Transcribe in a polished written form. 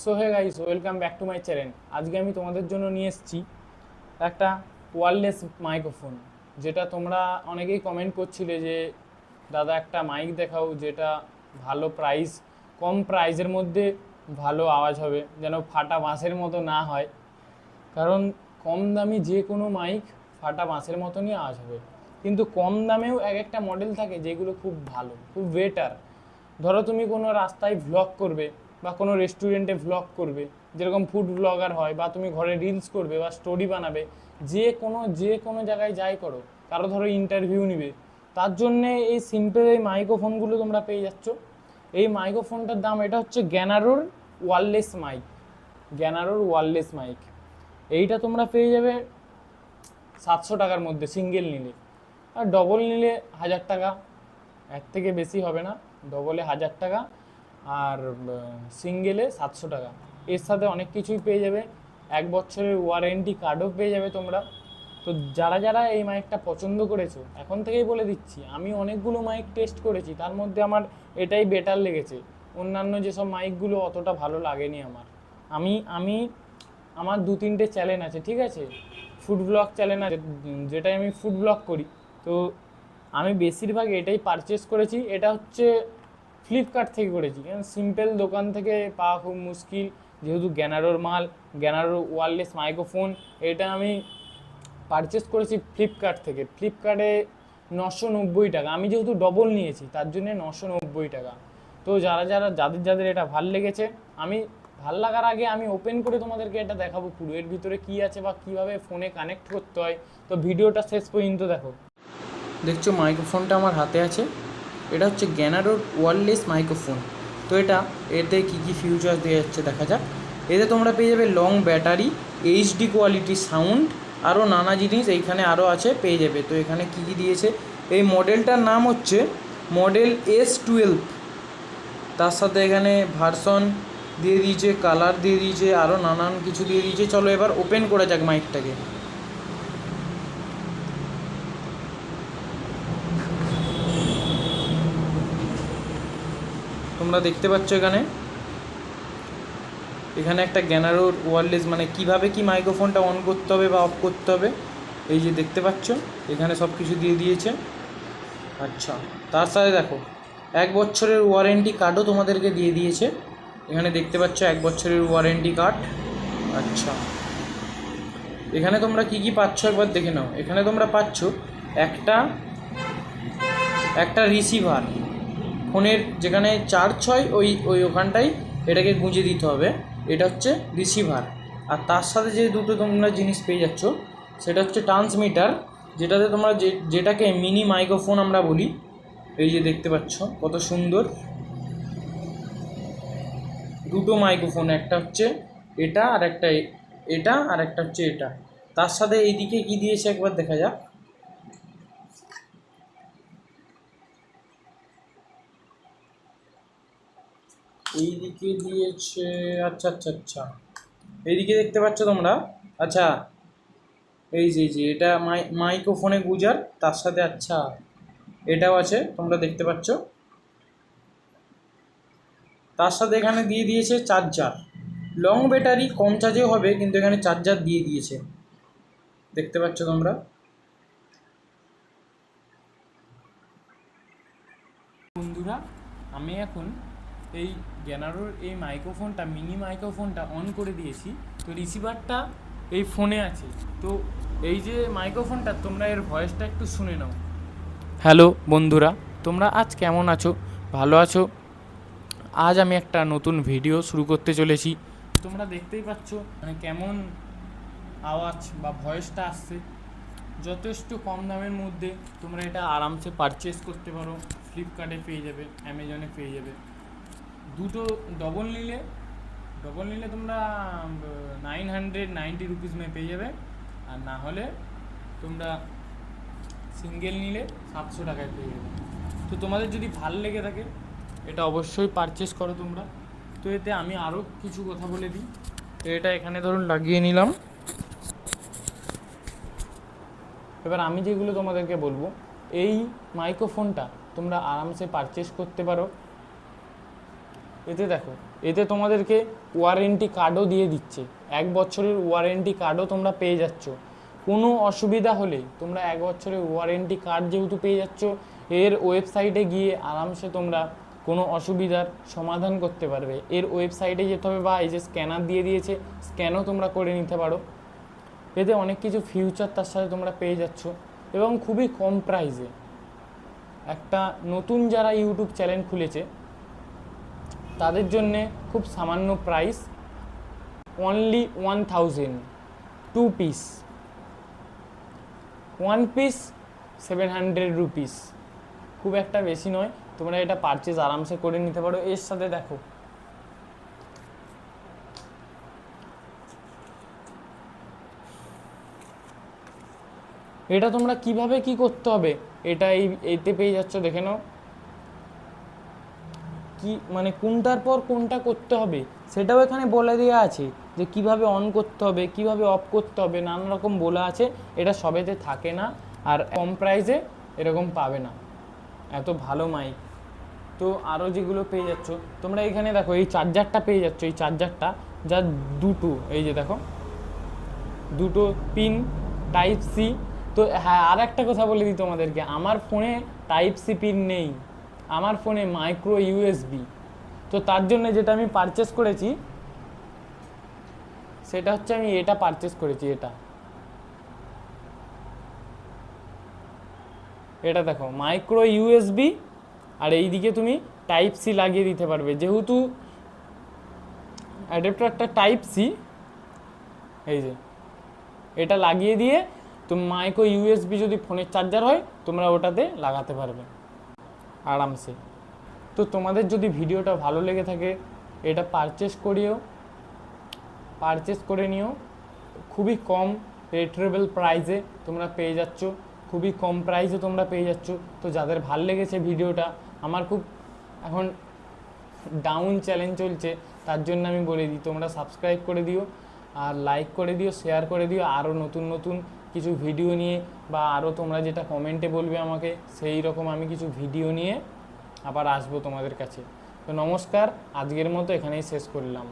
So hey guys, welcome back to my channel. আজকে আমি তোমাদের জন্য নিয়ে এসেছি একটা ওয়্যারলেস মাইক্রোফোন, যেটা তোমরা অনেকেই কমেন্ট করছিলে যে দাদা একটা মাইক দেখাও যেটা ভালো প্রাইস, কম প্রাইসের মধ্যে ভালো আওয়াজ হবে, যেন ফাটা বাঁশের মতো না হয়। কারণ কম দামি যে কোনো মাইক ফাটা বাঁশের মতনই আওয়াজ হবে, কিন্তু কম দামেও এক একটা মডেল থাকে যেগুলো খুব ভালো, খুব বেটার। ধরো তুমি কোনো রাস্তায় ভ্লগ করবে বা কোনো রেস্টুরেন্টে ভ্লগ করবে, যেরকম ফুড ব্লগার হয়, বা তুমি ঘরে রিলস করবে বা স্টোরি বানাবে, যে কোনো জায়গায় যাই করো, কারো ধরো ইন্টারভিউ নিবে, তার জন্যে এই সিম্পল এই মাইক্রোফোনগুলো তোমরা পেয়ে যাচ্ছ। এই মাইক্রোফোনটার দাম, এটা হচ্ছে গ্যানারোর ওয়্যারলেস মাইক। গ্যানারোর ওয়্যারলেস মাইক এইটা তোমরা পেয়ে যাবে 700 টাকার মধ্যে সিঙ্গেল নিলে, আর ডবল নিলে 1000 টাকা, এর থেকে বেশি হবে না। ডবলে 1000 টাকা আর সিঙ্গেলে 700 টাকা। এর সাথে অনেক কিছুই পেয়ে যাবে, 1 বছরের ওয়ারেন্টি কার্ডও পেয়ে যাবে তোমরা। তো যারা যারা এই মাইকটা পছন্দ করেছো, এখন থেকেই বলে দিচ্ছি, আমি অনেকগুলো মাইক টেস্ট করেছি, তার মধ্যে আমার এটাই বেটার লেগেছে। অন্যান্য যেসব মাইকগুলো অতটা ভালো লাগেনি আমার। আমি আমি আমার 2-3টে চ্যানেল আছে, ঠিক আছে, ফুড ব্লগ চ্যানেল আছে, যেটাই আমি ফুড ব্লগ করি। তো আমি বেশিরভাগ এটাই পারচেস করেছি। এটা হচ্ছে ফ্লিপকার্ট থেকে করেছি, কারণ সিম্পল দোকান থেকে পাওয়া খুব মুশকিল, যেহেতু গ্যানারোর মাল, গ্যানারোর ওয়্যারলেস মাইক্রোফোন। এটা আমি পারচেস করেছি ফ্লিপকার্ট থেকে। ফ্লিপকার্টে 990 টাকা, আমি যেহেতু ডবল নিয়েছি তার জন্যে 990 টাকা। তো যাদের যাদের এটা ভাল লেগেছে, আমি ভাল লাগার আগে আমি ওপেন করে তোমাদেরকে এটা দেখাবো পুরো, এর ভিতরে কী আছে বা কীভাবে ফোনে কানেক্ট করতে হয়। তো ভিডিওটা শেষ পর্যন্ত দেখো। দেখছো মাইক্রোফোনটা আমার হাতে আছে, এটা হচ্ছে গ্যানারোর ওয়্যারলেস মাইক্রোফোন। তো এতে কী কী ফিউচার দেওয়া যাচ্ছে দেখা যাক। এতে তোমরা পেয়ে যাবে long battery, HD quality sound, আরও নানা জিনিস এইখানে আরও আছে পেয়ে যাবে। তো এখানে কী কী দিয়েছে, এই মডেলটার নাম হচ্ছে মডেল S12। তার সাথে এখানে ভার্সন দিয়ে দিয়েছে, কালার দিয়ে দিয়েছে, আরও নানান কিছু দিয়ে দিয়েছে। চলো এবার ওপেন করা যাক মাইকটাকে। তোমরা দেখতে পাচ্ছ এখানে একটা গ্যানারোর ওয়্যারলেস, মানে কিভাবে কি মাইক্রোফোনটা অন করতে হবে বা অফ করতে হবে, এই যে দেখতে পাচ্ছ এখানে সব কিছু দিয়ে দিয়েছে। আচ্ছা, তার সাথে দেখো 1 বছরের ওয়ারেন্টি কার্ডও তোমাদেরকে দিয়ে দিয়েছে। এখানে দেখতে পাচ্ছ 1 বছরের ওয়ারেন্টি কার্ড। আচ্ছা, এখানে তোমরা কি কি পাচ্ছ একবার দেখে নাও। এখানে তোমরা পাচ্ছ একটা রিসিভার, ফোনের যেখানে চার্জ হয় ওখানটায় এটাকে গুঁজে দিতে হবে, এটা হচ্ছে রিসিভার। আর তার সাথে যে দুটো তোমরা জিনিস পেয়ে যাচ্ছ, সেটা হচ্ছে ট্রান্সমিটার, যেটাতে তোমরা যেটাকে মিনি মাইক্রোফোন আমরা বলি। এই যে দেখতে পাচ্ছ কত সুন্দর দুটো মাইক্রোফোন, একটা হচ্ছে এটা আর একটা হচ্ছে এটা। তার সাথে এইদিকে কি দিয়েছে একবার দেখা যাক। এইদিকে দিয়েছে, আচ্ছা আচ্ছা আচ্ছা, এইদিকে দেখতে পাচ্ছ তোমরা। আচ্ছা, এই যে এটা মাইক্রোফোনে গুজার, তার সাথে আচ্ছা এটাও আছে তোমরা দেখতে পাচ্ছ। তার সাথে এখানে দিয়ে দিয়েছে চার্জার, লং ব্যাটারি, কম চার্জেও হবে, কিন্তু এখানে চার্জার দিয়ে দিয়েছে, দেখতে পাচ্ছ তোমরা। বন্ধুরা, আমি এখন এই গ্যানারোর এই মাইক্রোফোনটা, মিনি মাইক্রোফোনটা অন করে দিয়েছি। তো রিসিভারটা এই ফোনে আছে। তো এই যে মাইক্রোফোনটা, তোমরা এর ভয়েসটা একটু শুনে নাও। হ্যালো বন্ধুরা, তোমরা আজ কেমন আছো? ভালো আছো? আজ আমি একটা নতুন ভিডিও শুরু করতে চলেছি। তোমরা দেখতেই পাচ্ছ মানে কেমন আওয়াজ বা ভয়েসটা আসছে। যথেষ্ট কম দামের মধ্যে তোমরা এটা আরামসে পারচেস করতে পারো। ফ্লিপকার্টে পেয়ে যাবে, অ্যামাজনে পেয়ে যাবে। দুটো ডবল নিলে তোমরা 990 রুপিস মে পেয়ে যাবে। আর না হলে তোমরা সিঙ্গেল নিলে 700 টাকায় পেয়ে যাবে। তো তোমাদের যদি ভাল লেগে থাকে, এটা অবশ্যই পারচেস করো তোমরা। তো এতে আমি আরও কিছু কথা বলে দিই। তো এটা এখানে ধরুন লাগিয়ে নিলাম। এবার আমি যেগুলো তোমাদেরকে বলবো, এই মাইক্রোফোনটা তোমরা আরামসে পারচেস করতে পারো। এতে দেখো, এতে তোমাদেরকে ওয়ারেন্টি কার্ডও দিয়ে দিচ্ছে, 1 বছরের ওয়ারেন্টি কার্ডও তোমরা পেয়ে যাচ্ছ। কোনো অসুবিধা হলে তোমরা 1 বছরের ওয়ারেন্টি কার্ড যেহেতু পেয়ে যাচ্ছ, এর ওয়েবসাইটে গিয়ে আরামসে তোমরা কোনো অসুবিধার সমাধান করতে পারবে। এর ওয়েবসাইটে যেতে হবে, বা এই যে স্ক্যানার দিয়ে দিয়েছে, স্ক্যানও তোমরা করে নিতে পারো। এতে অনেক কিছু ফিউচার তার সাথে তোমরা পেয়ে যাচ্ছ, এবং খুবই কম প্রাইসে। একটা নতুন যারা ইউটিউব চ্যানেল খুলেছে তাদের জন্যে খুব সামান্য price, only 1000, 2 piece, 1 piece 700 rupees, খুব একটা বেশি নয়। তোমরা এটা পারচেজ আরামসে করে নিতে পারো। এর সাথে দেখো এটা তোমরা কিভাবে কি করতে হবে, এটা এইতে পেয়ে যাচ্ছ, দেখে নাও। কি মানে কোনটার পর কোনটা করতে হবে সেটাও এখানে বলে দেওয়া আছে, যে কিভাবে অন করতে হবে, কিভাবে অফ করতে হবে, নানা রকম বলা আছে। এটা সবেতে থাকে না, আর কম প্রাইসে এরকম পাবে না, এত ভালো মাইক। তো আরও যেগুলো পেয়ে যাচ্ছ তোমরা এখানে দেখো, এই চার্জারটা পেয়ে যাচ্ছ, এই চার্জারটা যা দুটো, এই যে দেখো দুটো পিন টাইপ সি। তো হ্যাঁ, আর একটা কথা বলে দিই তোমাদেরকে, আমার ফোনে টাইপ সি পিন নেই, আমার ফোনে মাইক্রো ইউএসবি। তো তার জন্য যেটা আমি পারচেস করেছি সেটা হচ্ছে, আমি এটা পারচেস করেছি, এটা দেখো মাইক্রো ইউএসবি, আর এইদিকে তুমি টাইপ সি লাগিয়ে দিতে পারবে। যেহেতু অ্যাডাপ্টারটা টাইপ সি, এই যে এটা লাগিয়ে দিয়ে তুমি মাইক্রো ইউএসবি যদি ফোনের চার্জার হয় তোমরা ওটাতে লাগাতে পারবে আরামসে। তো তোমাদের যদি ভিডিওটা ভালো লেগে থাকে, এটা পারচেস করে নিও। খুবই কম রিজনেবল প্রাইসে তোমরা পেয়ে যাচ্ছ, খুবই কম প্রাইসে তোমরা পেয়ে যাচ্ছ। তো যাদের ভাল লেগেছে ভিডিওটা, আমার খুব এখন ডাউন চ্যালেঞ্জ চলছে, তার জন্য আমি বলে দিই তোমরা সাবস্ক্রাইব করে দিও, আর লাইক করে দিও, শেয়ার করে দিও। আরও নতুন নতুন কিছু ভিডিও নিয়ে, বা আরও তোমরা যেটা কমেন্টে বলবে আমাকে, সেই রকম আমি কিছু ভিডিও নিয়ে আবার আসবো তোমাদের কাছে। তো নমস্কার, আজকের মতো এখানেই শেষ করলাম।